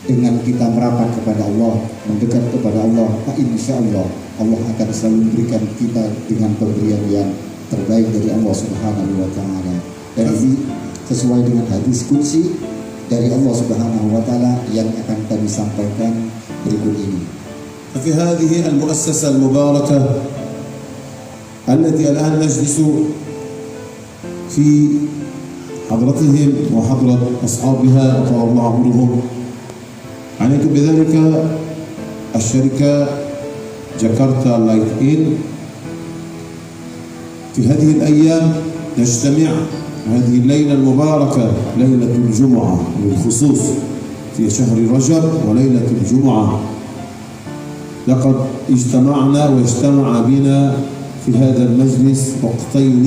Dengan kita merapat kepada Allah, mendekat kepada Allah, insya Allah Allah akan selalu memberikan kita dengan pemberian yang terbaik dari Allah Subhanahu wa Ta'ala. Dan ini sesuai dengan hadis qudsi dari Allah Subhanahu wa Ta'ala yang akan kami sampaikan berikut ini. في هذه المؤسسة المباركة التي الآن نجلس في حضرتهم وحضرة أصحابها وطال الله عمرهم، عليكم بذلك الشركة جاكرتا لايت إن. في هذه الأيام نجتمع هذه الليلة المباركة، ليلة الجمعة بالخصوص في شهر رجب وليلة الجمعة. لقد اجتمعنا واجتمع بنا في هذا المجلس وقتين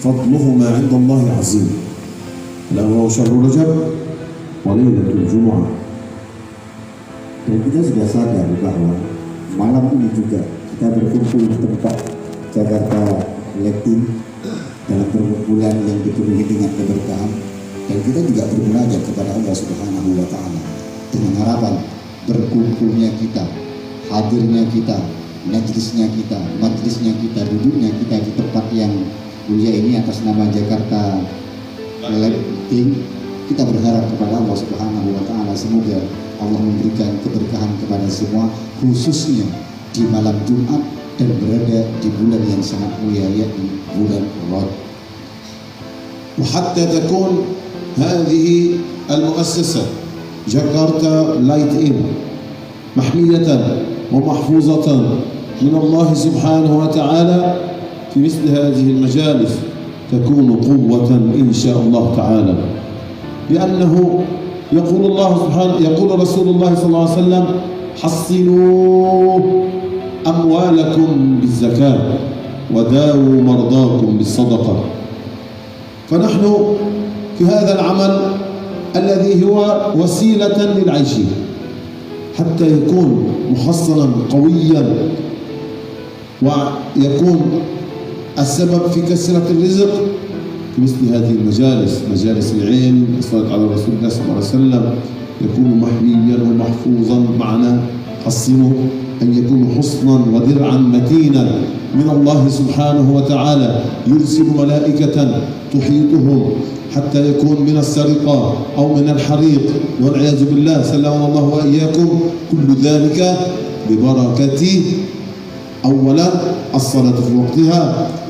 فضلهما عند الله عظيم، الأول هو شهر رجب وليلة الجمعة. Dan kita sudah sadar bahwa malam ini juga kita berkumpul di tempat Jakarta Latin dalam perkumpulan yang dipenuhi dengan keberkahan, dan kita juga bermunajat kepada Allah Subhanahu wa Ta'ala dengan harapan berkumpulnya kita, hadirnya kita, majlisnya kita, duduknya kita di tempat yang mulia ini atas nama Jakarta Latin. Kita berharap kepada Allah Subhanahu wa Ta'ala semoga Allah memberikan keberkahan kepada semua, khususnya di malam Jumat dan berada di bulan yang sangat mulia, yakni bulan Rajab. وحتى تكون هذه المؤسسة جاكرتا لايت إن محمية ومحفوظة من الله سبحانه وتعالى في مثل هذه المجالس تكون قوة إن شاء الله تعالى، لأنه يقول رسول الله صلى الله عليه وسلم: حصنوا أموالكم بالزكاة وداووا مرضاكم بالصدقة. فنحن في هذا العمل الذي هو وسيلة للعيش حتى يكون محصنا قويا ويكون السبب في كثرة الرزق في مثل هذه المجالس، مجالس العلم، الصلاة على رسول الله صلى الله عليه وسلم، يكون محميا ومحفوظا معنا. حصنوا أن يكون حصنا ودرعا متينا من الله سبحانه وتعالى، يرسل ملائكة تحيطهم حتى يكون من السرقة أو من الحريق والعياذ بالله، سلمنا الله وإياكم. كل ذلك ببركة أولا الصلاة في وقتها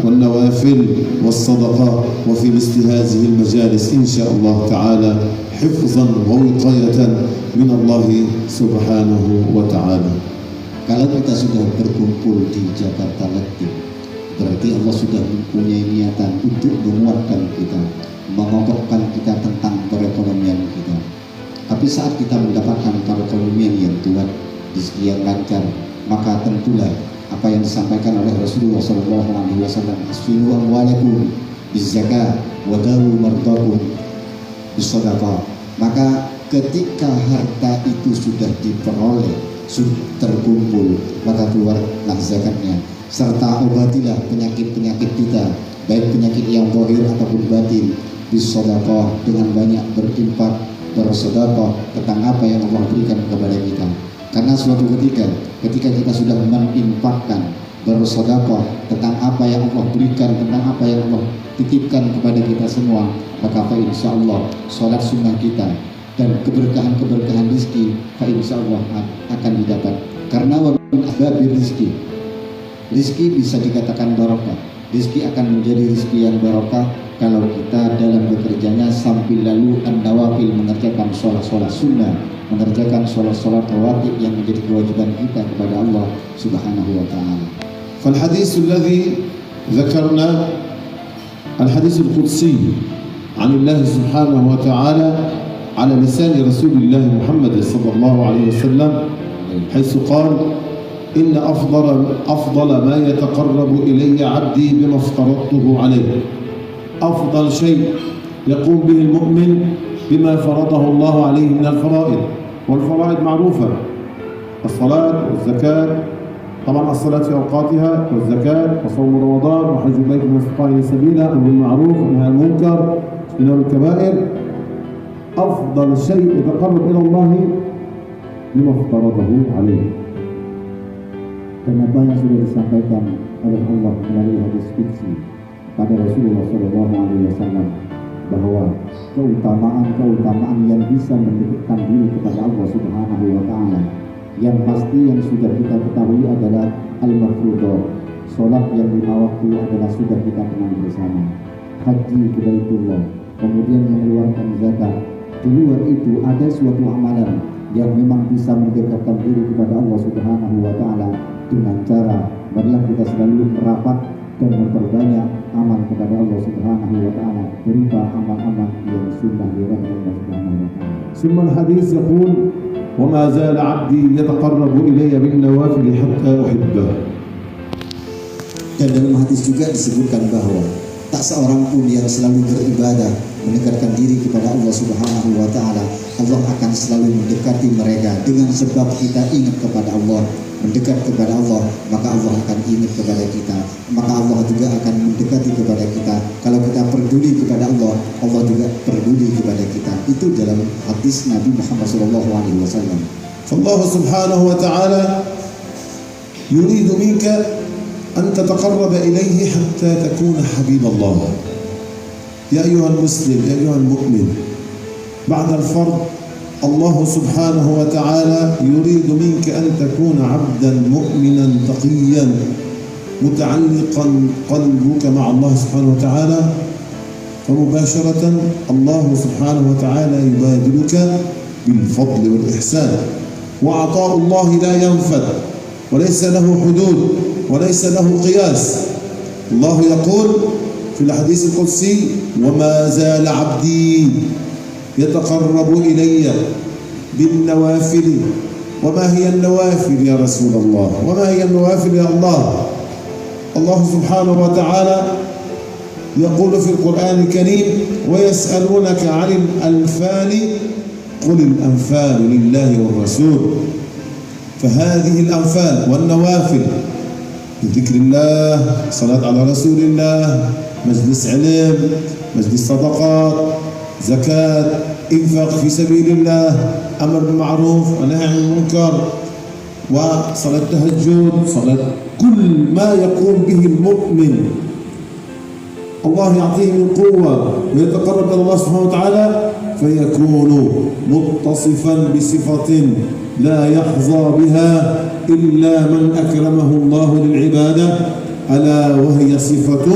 والنوافل والصدقة، وفي مثل هذه المجالس إن شاء الله تعالى حفظا ووقاية من الله سبحانه وتعالى. Kalau kita sudah berkumpul di Jakarta Latin, berarti Allah sudah mempunyai niatan untuk menguatkan kita, mengokohkan kita tentang perekonomian kita. Tapi saat kita mendapatkan perekonomian yang kuat, rezeki yang lancar, maka tentulah apa yang disampaikan oleh Rasulullah SAW, asfiru amwalakum bizzakah wa dawu mardakum bisadaqah. Maka ketika harta itu sudah diperoleh, sudah terkumpul, maka keluarlah zakatnya, serta obatilah penyakit-penyakit kita, baik penyakit yang zahir ataupun batin, bisadaqah, dengan banyak berinfak, bersedekah tentang apa yang Allah berikan kepada kita. Karena suatu ketika kita sudah menginfakkan, bersedekah tentang apa yang Allah berikan, tentang apa yang Allah titipkan kepada kita semua, maka insya Allah sholat sunnah kita dan keberkahan rezeki insya Allah akan didapat. Karena wabil rezeki bisa dikatakan barokah. Rezeki akan menjadi rezeki yang barokah kalau kita dalam bekerjanya sambil lalu an-nawafil, mengerjakan sholat sunnah, mengerjakan sholat rawatib yang menjadi kewajiban kita kepada Allah Subhanahu wa Ta'ala. فالحديث الذي ذكرنا الحديث القدسي عن الله سبحانه وتعالى على لسان رسول الله محمد صلى الله عليه وسلم، حيث قال: إن أفضل ما يتقرب إلي عبدي بما افترضته عليه. أفضل شيء يقوم به المؤمن بما فرضه الله عليه من الفرائض، والفرائض معروفة: الصلاة والزكاة، طبعا الصلاة في أوقاتها، والزكاة وصوم رمضان وحج البيت من استطاع إليه سبيلا، أمر بالمعروف ونهي عن المنكر، اجتناب الكبائر. أفضل شيء يتقرب إلى الله bima faradahu alaihi. Dan apa yang sudah disampaikan oleh Allah melalui hadis qudsi pada Rasulullah SAW bahwa keutamaan yang bisa mendekatkan diri kepada Allah Subhanahu wa Ta'ala yang pasti yang sudah kita ketahui adalah al-mafruḍah, sholat yang 5 waktu adalah sudah kita kenal bersama, haji ke Baitullah, kemudian mengeluarkan zakat. Di luar itu ada suatu amalan yang memang bisa mendekatkan diri kepada Allah Subhanahu wa Ta'ala dengan cara marilah kita selalu merapat dan memperbanyak amal kepada Allah Subhanahu wa Ta'ala berupa amal-amal yang sunnah dari Allah Subhanahu wa Ta'ala. ثم الحديث يقول وما زال عبدي يتقرب إلي بالنوافل حتى أحبه. Dan dalam hadis juga disebutkan bahwa tak seorang pun yang selalu beribadah mendekatkan diri kepada Allah Subhanahu wa Ta'ala, Allah akan selalu mendekati mereka dengan sebab kita ingat kepada Allah, mendekat kepada Allah, maka Allah akan ingat kepada kita, maka Allah juga akan mendekati kepada kita. Kalau kita peduli kepada Allah, Allah juga peduli kepada kita. Itu dalam hadis Nabi Muhammad SAW. فالله سبحانه وتعالى يريد منك أن تتقرب إليه حتى تكون حبيب الله. يا أيها المسلم، يا أيها المؤمن، بعد الفرض الله سبحانه وتعالى يريد منك أن تكون عبدا مؤمنا تقيا متعلقا قلبك مع الله سبحانه وتعالى، فمباشرة الله سبحانه وتعالى يبادلك بالفضل والإحسان. وعطاء الله لا ينفد وليس له حدود وليس له قياس. الله يقول في الحديث القدسي وما زال عبدي يتقرب إلي بالنوافل. وما هي النوافل يا رسول الله؟ وما هي النوافل يا الله؟ الله سبحانه وتعالى يقول في القرآن الكريم ويسألونك عن الأنفال قل الأنفال لله والرسول. فهذه الأنفال والنوافل بذكر الله، صلاة على رسول الله، مجلس علم، مجلس صدقات، زكاة، إنفاق في سبيل الله، أمر بالمعروف ونهي عن المنكر، وصلاة التهجد، صلاة كل ما يقوم به المؤمن الله يعطيه من قوة ويتقرب إلى الله سبحانه وتعالى فيكون متصفا بصفة لا يحظى بها إلا من أكرمه الله للعبادة، ألا وهي صفة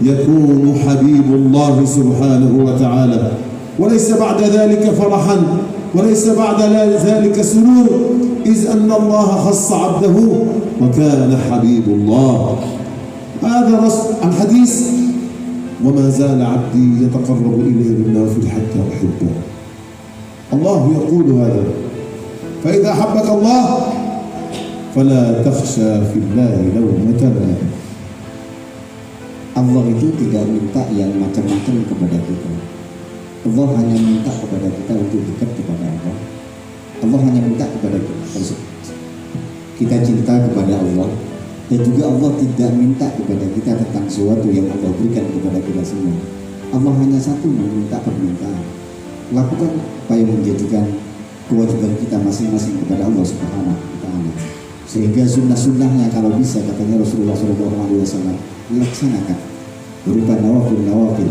يكون حبيب الله سبحانه وتعالى. وليس بعد ذلك فرحا وليس بعد ذلك سرور، إذ أن الله خص عبده وكان حبيب الله. هذا الحديث وما زال عبدي يتقرب إلي بالنوافل حتى أحبه. الله يقول هذا. فإذا أحبك الله فلا تخشى في الله لومة لائم. Allah itu tidak minta yang macam-macam kepada kita. Allah hanya minta kepada kita untuk dekat kepada Allah. Allah hanya minta kepada kita cinta kepada Allah, dan juga Allah tidak minta kepada kita tentang sesuatu yang Allah berikan kepada kita semua. Allah hanya satu meminta permintaan. Lakukan apa yang menjadikan kewajiban kita masing-masing kepada Allah Subhanahu wa Ta'ala. Sehingga sunnah-sunnahnya kalau bisa, katanya Rasulullah SAW, dilaksanakan berupa nawafil,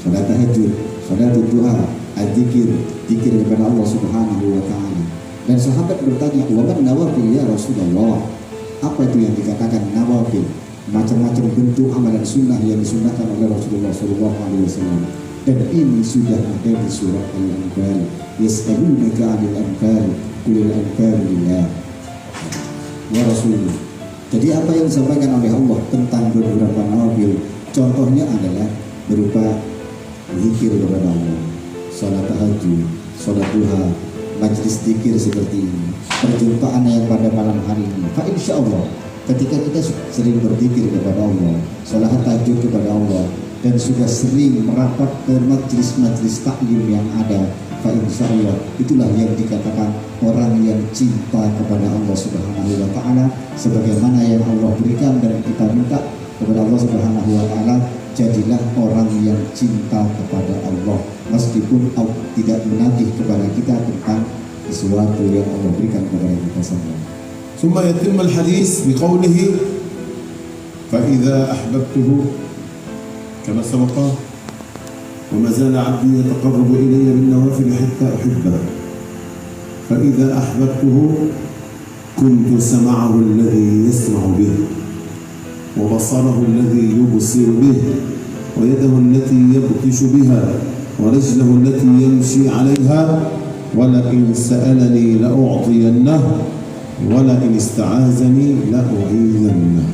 salat tahajud, salat duha, al-dzikir, zikir kepada Allah Subhanahu wa Ta'ala. Dan sahabat bertanya, "Wa man nawafil ya Rasulullah?" Apa itu yang dikatakan nawafil? Macam-macam bentuk amalan sunnah yang disunnahkan oleh Rasulullah SAW. Dan ini sudah ada di surah Al-Anfal. Yas'alunaka 'anil anfal, qulil anfal lillah wa rasuluh. Jadi apa yang disampaikan oleh Allah tentang beberapa nawafil, contohnya adalah berupa zikir kepada Allah, salat tahajud, salat duha, majlis zikir seperti ini, perjumpaan yang pada malam hari ini. Fa insya Allah ketika kita sering berzikir kepada Allah, salat tahajud kepada Allah, dan sudah sering merapat ke majlis-majlis taklim yang ada, fa insya Allah itulah yang dikatakan orang yang cinta kepada Allah Subhanahu wa Ta'ala, sebagaimana yang Allah berikan dan kita minta kepada Allah Subhanahu wa Ta'ala. Jadilah orang yang cinta kepada Allah, meskipun Allah tidak menagih kepada kita tentang sesuatu yang Allah berikan kepada kita semua. ثم يتم الحديث بقوله فإذا أحببته كما سبق وما زال عبدي يتقرب إلي بالنوافل حتى أحبه فإذا أحببته كنت سمعه الذي يسمع به وبصره الذي يبصر به ويده التي يبطش بها ورجله التي يمشي عليها ولئن سألني لأعطينه ولئن استعاذني لأعيذنه.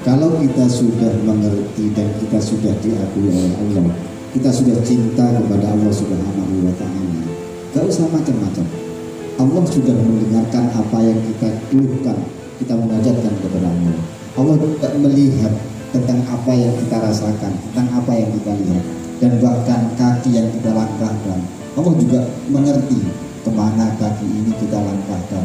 Kalau kita sudah mengerti dan kita sudah diakui oleh Allah, kita sudah cinta kepada Allah Subhanahu wa Ta'ala, gak usah macam-macam. Allah sudah mendengarkan apa yang kita keluhkan, kita munajatkan kepada Allah. Allah tidak melihat tentang apa yang kita rasakan, tentang apa yang kita lihat, dan bahkan kaki yang kita langkahkan. Allah juga mengerti kemana kaki ini kita langkahkan.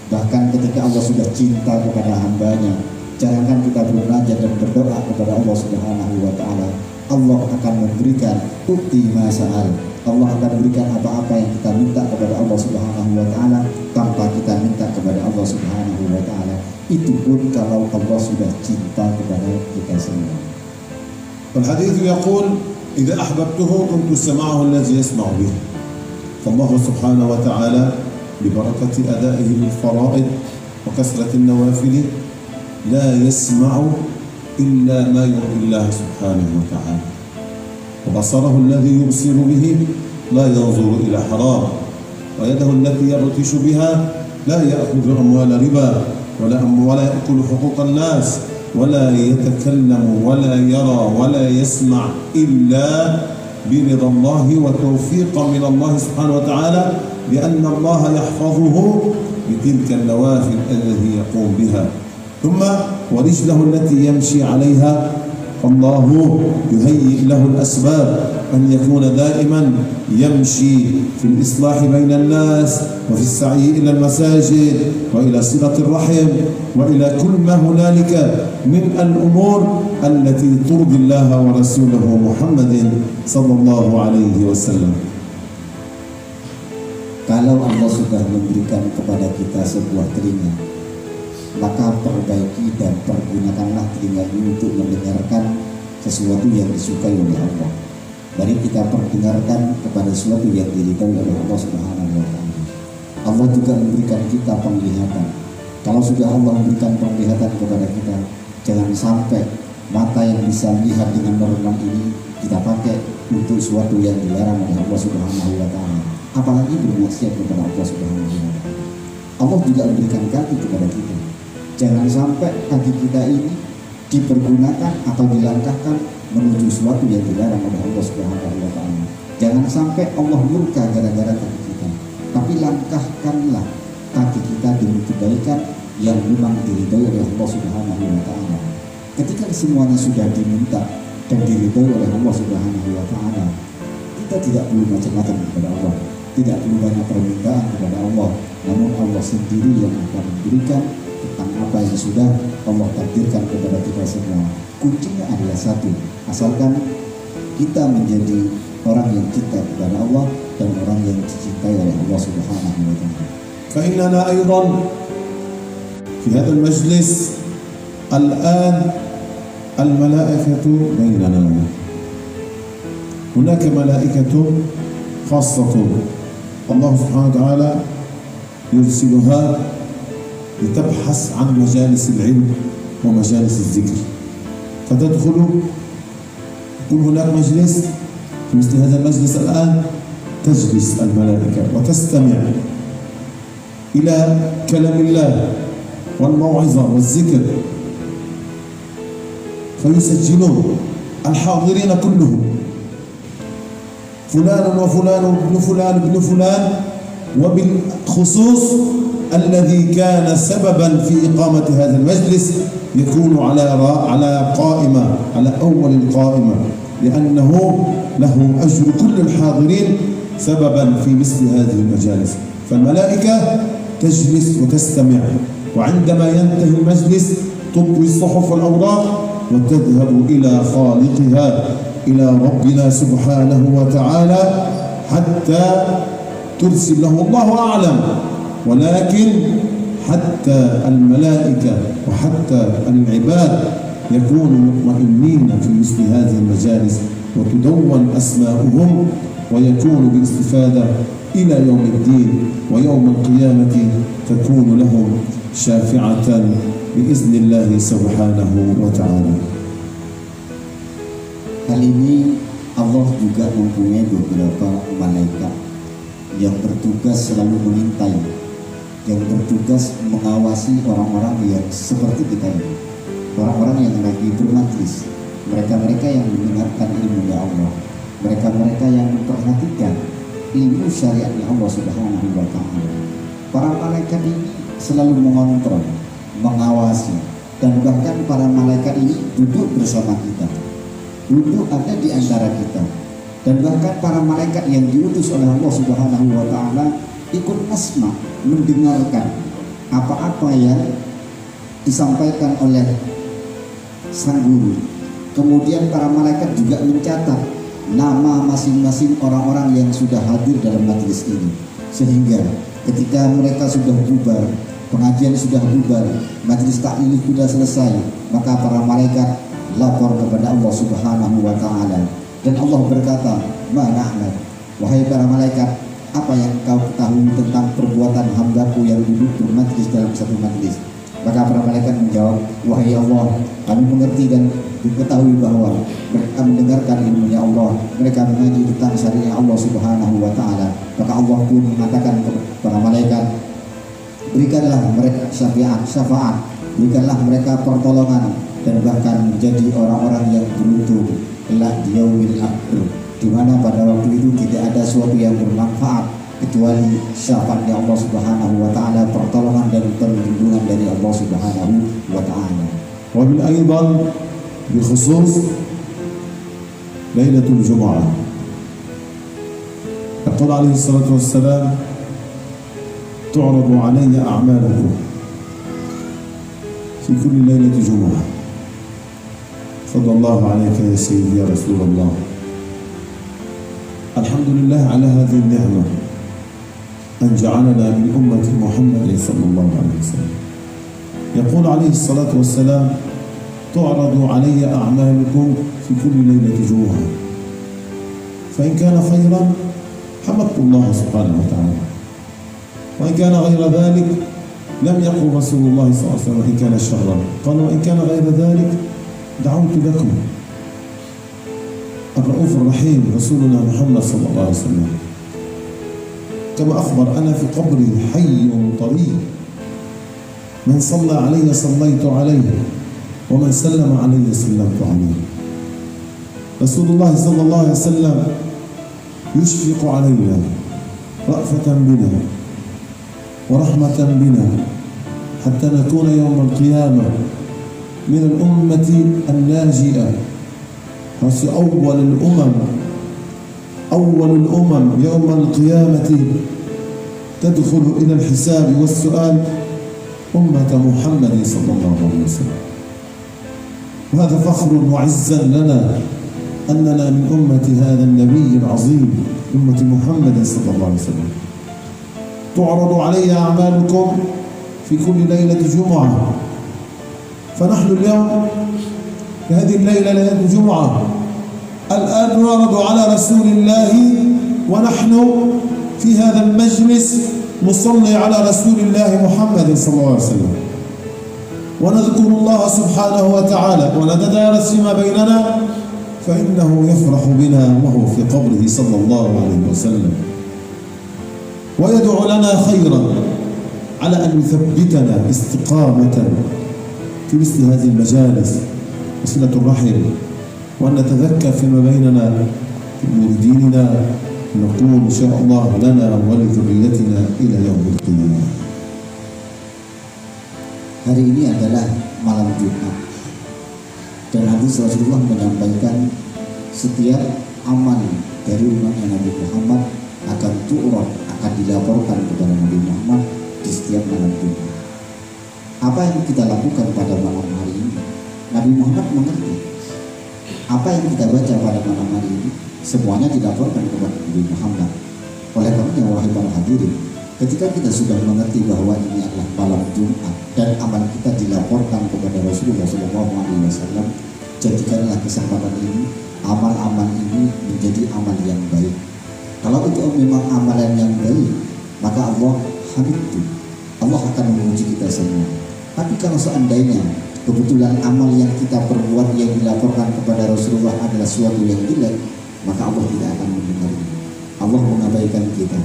Bahkan ketika Allah sudah cinta kepada hambanya, jangankan kita bermunajat dan berdoa kepada Allah Subhanahu wa Ta'ala, Allah akan memberikan ukti masa'al. Allah akan berikan apa-apa yang kita minta kepada Allah Subhanahu wa Ta'ala tanpa kita minta kepada Allah Subhanahu wa Ta'ala. Itu pun kalau Allah sudah cinta kepada kita semua. والحديث يقول إذا أحببته كنت سمعه الذي يسمع به. فالله سبحانه وتعالى ببركة أدائه للفرائض وكثرة النوافل لا يسمع إلا ما يرضي الله سبحانه وتعالى وبصره الذي يبصر به لا ينظر إلى حرام ويده التي يبطش بها لا يأخذ أموال ربا ولا يأكل حقوق الناس ولا يتكلم ولا يرى ولا يسمع إلا برضا الله وتوفيقا من الله سبحانه وتعالى لأن الله يحفظه بتلك النوافل التي يقوم بها. ثم ورجله التي يمشي عليها الله يهيئ له الأسباب أن يكون دائما يمشي في الإصلاح بين الناس وفي السعي إلى المساجد وإلى صلة الرحم وإلى كل ما هنالك من الأمور التي ترضي الله ورسوله محمد صلى الله عليه وسلم. Kalau Allah sudah memberikan kepada kita sebuah telinga, maka perbaiki dan pergunakanlah telinga ini untuk mendengarkan sesuatu yang disukai oleh Allah. Mari kita perdengarkan kepada sesuatu yang diridhai oleh Allah Subhanahu wa Ta'ala. Allah juga memberikan kita penglihatan. Kalau sudah Allah memberikan penglihatan kepada kita, jangan sampai mata yang bisa melihat dengan normal ini kita pakai untuk sesuatu yang dilarang oleh Allah Subhanahu wa Ta'ala, apalagi bermaksiat kepada Allah Subhanahu wa Ta'ala. Allah juga memberikan kaki kepada kita. Jangan sampai kaki kita ini dipergunakan atau dilangkahkan menuju sesuatu yang dilarang oleh Allah Subhanahu wa Ta'ala. Jangan sampai Allah murka gara-gara kaki kita, tapi langkahkanlah kaki kita demi kebaikan yang memang diridhai oleh Allah Subhanahu wa Ta'ala. Ketika semuanya sudah diminta dan diridhai oleh Allah Subhanahu wa Ta'ala, kita tidak perlu macam-macam kepada Allah, tidak perlu banyak permintaan kepada Allah, namun Allah sendiri yang akan memberikan tentang apa yang sudah Allah takdirkan kepada kita semua. Kuncinya adalah satu, asalkan kita menjadi orang yang cinta kepada Allah dan orang yang dicintai oleh Allah Subhanahu wa Ta'ala. فإننا أيضا في هذا المجلس الآن الملائكة بيننا. هناك ملائكة خاصة الله سبحانه وتعالى يرسلها لتبحث عن مجالس العلم ومجالس الذكر، فتدخل يكون هناك مجلس في مثل هذا المجلس الآن تجلس الملائكة وتستمع إلى كلام الله والموعظة والذكر، فيسجلون الحاضرين كلهم، فلان وفلان وابن فلان ابن فلان، وبالخصوص الذي كان سببا في إقامة هذا المجلس يكون على قائمة، على أول القائمة، لأنه له أجر كل الحاضرين سببا في مثل هذه المجالس. فالملائكة تجلس وتستمع، وعندما ينتهي المجلس تطوي الصحف والأوراق وتذهب إلى خالقها، إلى ربنا سبحانه وتعالى، حتى ترسل له الله أعلم، ولكن حتى الملائكة وحتى العباد يكونوا مطمئنين في مثل هذه المجالس وتدون أسماؤهم ويكون باستفادة إلى يوم الدين، ويوم القيامة تكون لهم شافعة بإذن الله سبحانه وتعالى. Hal ini Allah juga mempunyai beberapa malaikat yang bertugas selalu mengintai, yang bertugas mengawasi orang-orang yang seperti kita ini, orang-orang yang lagi bermajlis, mereka-mereka yang mendengarkan ilmu Allah, mereka-mereka yang memperhatikan ilmu syariatnya Allah Subhanahu wa Ta'ala. Para malaikat ini selalu mengontrol, mengawasi, dan bahkan para malaikat ini duduk bersama kita, duduk ada di antara kita, dan bahkan para malaikat yang diutus oleh Allah Subhanahu wa Ta'ala ikut asma, mendengarkan apa-apa yang disampaikan oleh sang guru. Kemudian para malaikat juga mencatat nama masing-masing orang-orang yang sudah hadir dalam majelis ini, sehingga ketika mereka sudah bubar, pengajian sudah bubar, majelis taklim sudah selesai, maka para malaikat lapor kepada Allah Subhanahu wa Ta'ala, dan Allah berkata, "Ma na'lam," wahai para malaikat, apa yang kau ketahui tentang perbuatan hambaku yang duduk bermajlis dalam satu majlis? Maka para malaikat menjawab, "Wahai Allah, kami mengerti dan diketahui bahwa mereka mendengarkan ilmunya Allah, mereka mengaji tentang syariat Allah Subhanahu wa Ta'ala." Maka Allah pun mengatakan kepada para malaikat, "Berikanlah mereka syafaat, berikanlah mereka pertolongan, dan bahkan menjadi orang-orang yang beruntung kelak di yaumil akhir, di mana pada waktu itu tidak ada sesuatu yang bermanfaat kecuali syafaatnya Allah Subhanahu wa Ta'ala, pertolongan dan perlindungan dari Allah Subhanahu wa Ta'ala." وبالأيضا بخصوص ليلة الجمعة يقول عليه الصلاة والسلام: تعرض علي أعمالكم في كل ليلة جمعة. صلى الله عليك يا سيدي يا رسول الله. الحمد لله على هذه النعمة أن جعلنا من أمة محمد صلى الله عليه وسلم. يقول عليه الصلاة والسلام: تعرض علي أعمالكم في كل ليلة جمعة، فإن كان خيرا حمدت الله سبحانه وتعالى، وإن كان غير ذلك لم يقل رسول الله صلى الله عليه وسلم إن كان شرا، قال: وإن كان غير ذلك دعوت لكم. الرؤوف الرحيم رسولنا محمد صلى الله عليه وسلم كما أخبر: أنا في قبري حي طريق، من صلى علي صليت عليه، ومن سلم علي سلمت عليه. رسول الله صلى الله عليه وسلم يشفق علينا رأفة بنا ورحمة بنا حتى نكون يوم القيامة من الأمة الناجئة، أول الأمم يوم القيامة تدخل إلى الحساب والسؤال أمة محمد صلى الله عليه وسلم. وهذا فخر وعزا لنا أننا من أمة هذا النبي العظيم، أمة محمد صلى الله عليه وسلم. تعرض علي أعمالكم في كل ليلة جمعة، فنحن اليوم في هذه الليلة ليلة جمعة، الآن نعرض على رسول الله ونحن في هذا المجلس نصلي على رسول الله محمد صلى الله عليه وسلم، ونذكر الله سبحانه وتعالى ونتدارس فيما بيننا، فإنه يفرح بنا وهو في قبره صلى الله عليه وسلم، ويدعو لنا خيرا على أن يثبتنا استقامة في مثل هذه المجالس وصلة الرحم، وأن نتذكر فيما بيننا في أمور ديننا، نقول إن شاء الله لنا ولذريتنا إلى يوم القيامة. Hari ini adalah malam Jumat, dan hadis Rasulullah menyampaikan setiap amal dari umatnya Nabi Muhammad akan akan dilaporkan kepada Nabi Muhammad di setiap malam Jumat. Apa yang kita lakukan pada malam hari ini, Nabi Muhammad mengerti. Apa yang kita baca pada malam hari ini, semuanya dilaporkan kepada Nabi Muhammad. Oleh karenanya wahai para hadirin, ketika kita sudah mengerti bahwa ini adalah malam Jumat dan amal kita dilaporkan kepada Rasulullah SAW, jadikanlah kesempatan ini, amal-amal ini menjadi amal yang baik. Kalau itu memang amalan yang baik, maka Allah hamidtu, Allah akan memuji kita semua. Tapi kalau seandainya kebetulan amal yang kita perbuat yang dilaporkan kepada Rasulullah adalah suatu yang jelek, maka Allah tidak akan mendengarnya. Allah mengabaikan kita.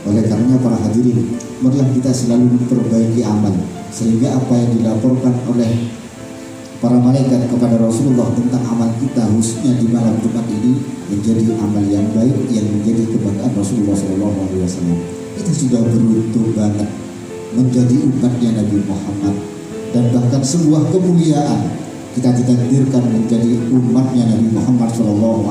Oleh karenanya para hadirin, marilah kita selalu memperbaiki amal, sehingga apa yang dilaporkan oleh para malaikat kepada Rasulullah tentang amal kita khususnya di malam Jumat ini menjadi amal yang baik yang menjadi kebanggaan Rasulullah SAW. Kita sudah beruntung banget menjadi umatnya Nabi Muhammad, dan bahkan sebuah kemuliaan kita ditakdirkan menjadi umatnya Nabi Muhammad SAW.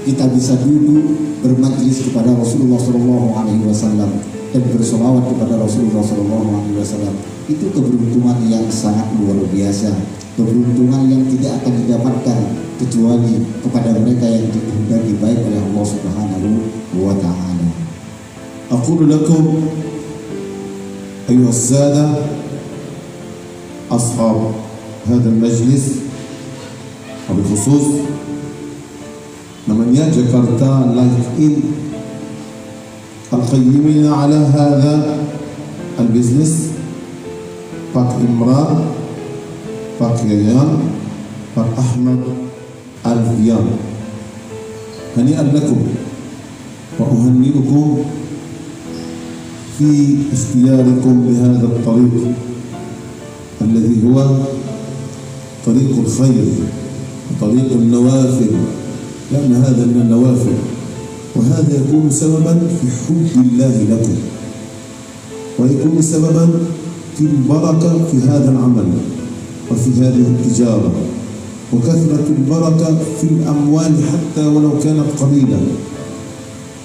Kita bisa duduk bermajlis kepada Rasulullah SAW dan bersolawat kepada Rasulullah SAW. Itu keberuntungan yang sangat luar biasa, keberuntungan yang tidak akan didapatkan kecuali kepada mereka yang dikehendaki baik oleh Allah Subhanahu wa Ta'ala. أقول لكم أيها السادة أصحاب هذا المجلس وبخصوص namanya Jakarta Live In القيمين على هذا البزنس Pak Imran, Pak Yayan, Pak Ahmad Al-Fiyan, هنيئا لكم وأهنئكم في اختياركم لهذا الطريق الذي هو طريق الخير وطريق النوافل، لأن هذا من النوافل، وهذا يكون سببا في حب الله لكم، ويكون سببا في البركة في هذا العمل وفي هذه التجارة، وكثرة البركة في الأموال حتى ولو كانت قليلة،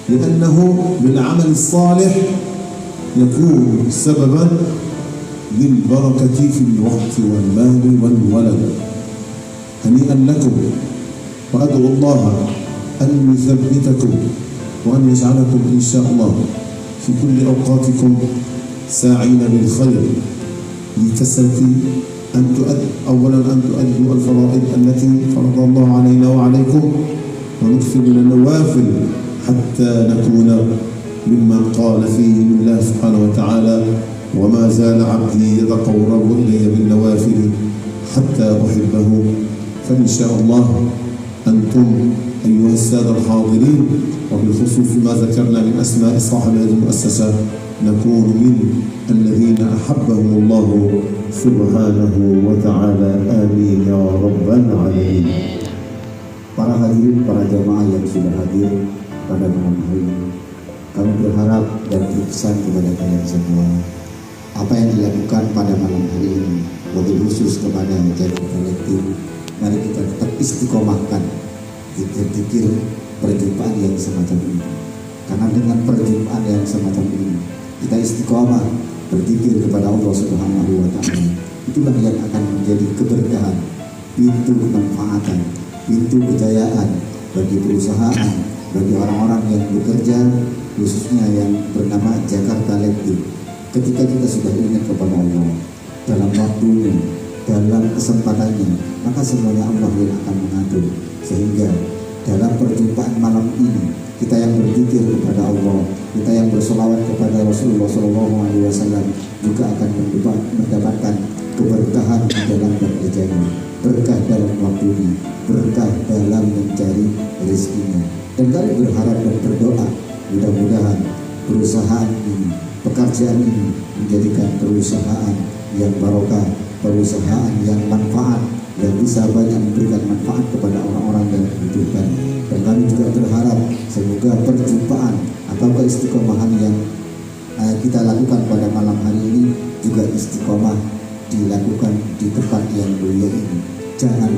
لأنه بالعمل الصالح يكون سببا للبركة في الوقت والمال والولد. هنيئا لكم، وأدعو الله أن يثبتكم وأن يجعلكم إن شاء الله في كل أوقاتكم ساعين للخير، لكثرة أولا أن تؤدوا الفرائض التي فرض الله علينا وعليكم، ونكثر من النوافل حتى نكون مما قال فيه الله سبحانه وتعالى: وما زال عبدي يتقرب إلي بالنوافل حتى أحبه. فإن شاء الله أنتم أيها السادة الحاضرين، وبالخصوص ما ذكرنا من أسماء صاحب هذه المؤسسة، نكون من الذين أحبهم الله سبحانه وتعالى. آمين يا رب العالمين. Para hadirin, para jamaah yang sudah hadir pada malam hari ini, kami berharap dan berpesan kepada kalian semua, apa yang dilakukan pada malam hari ini, wabil khusus kepada Jakarta Kolektif, mari kita tetap istiqomahkan zikir-zikir perjumpaan yang semacam ini. Karena dengan perjumpaan yang semacam ini, kita istiqomah berzikir kepada Allah Subhanahu wa Ta'ala, itulah yang akan menjadi keberkahan, pintu kemanfaatan, pintu kejayaan bagi perusahaan, bagi orang-orang yang bekerja, khususnya yang bernama Jakarta Kolektif. Ketika kita sudah ingat kepada Allah dalam waktunya, dalam kesempatannya, maka semuanya Allah yang akan mengatur. Sehingga dalam perjumpaan malam ini, kita yang berzikir kepada Allah, kita yang bersolawat kepada Rasulullah SAW juga akan mendapatkan keberkahan dalam bekerjanya, berkah dalam waktunya, berkah dalam mencari rezekinya. Dan kami berharap dan berdoa, mudah-mudahan perusahaan ini, pekerjaan ini menjadikan perusahaan yang barokah, perusahaan yang manfaat, yang bisa banyak memberikan manfaat kepada orang-orang yang membutuhkan. Dan kami juga berharap semoga perjumpaan atau keistiqomahan yang kita lakukan pada malam hari ini juga istiqomah dilakukan di tempat yang mulia ini. Jangan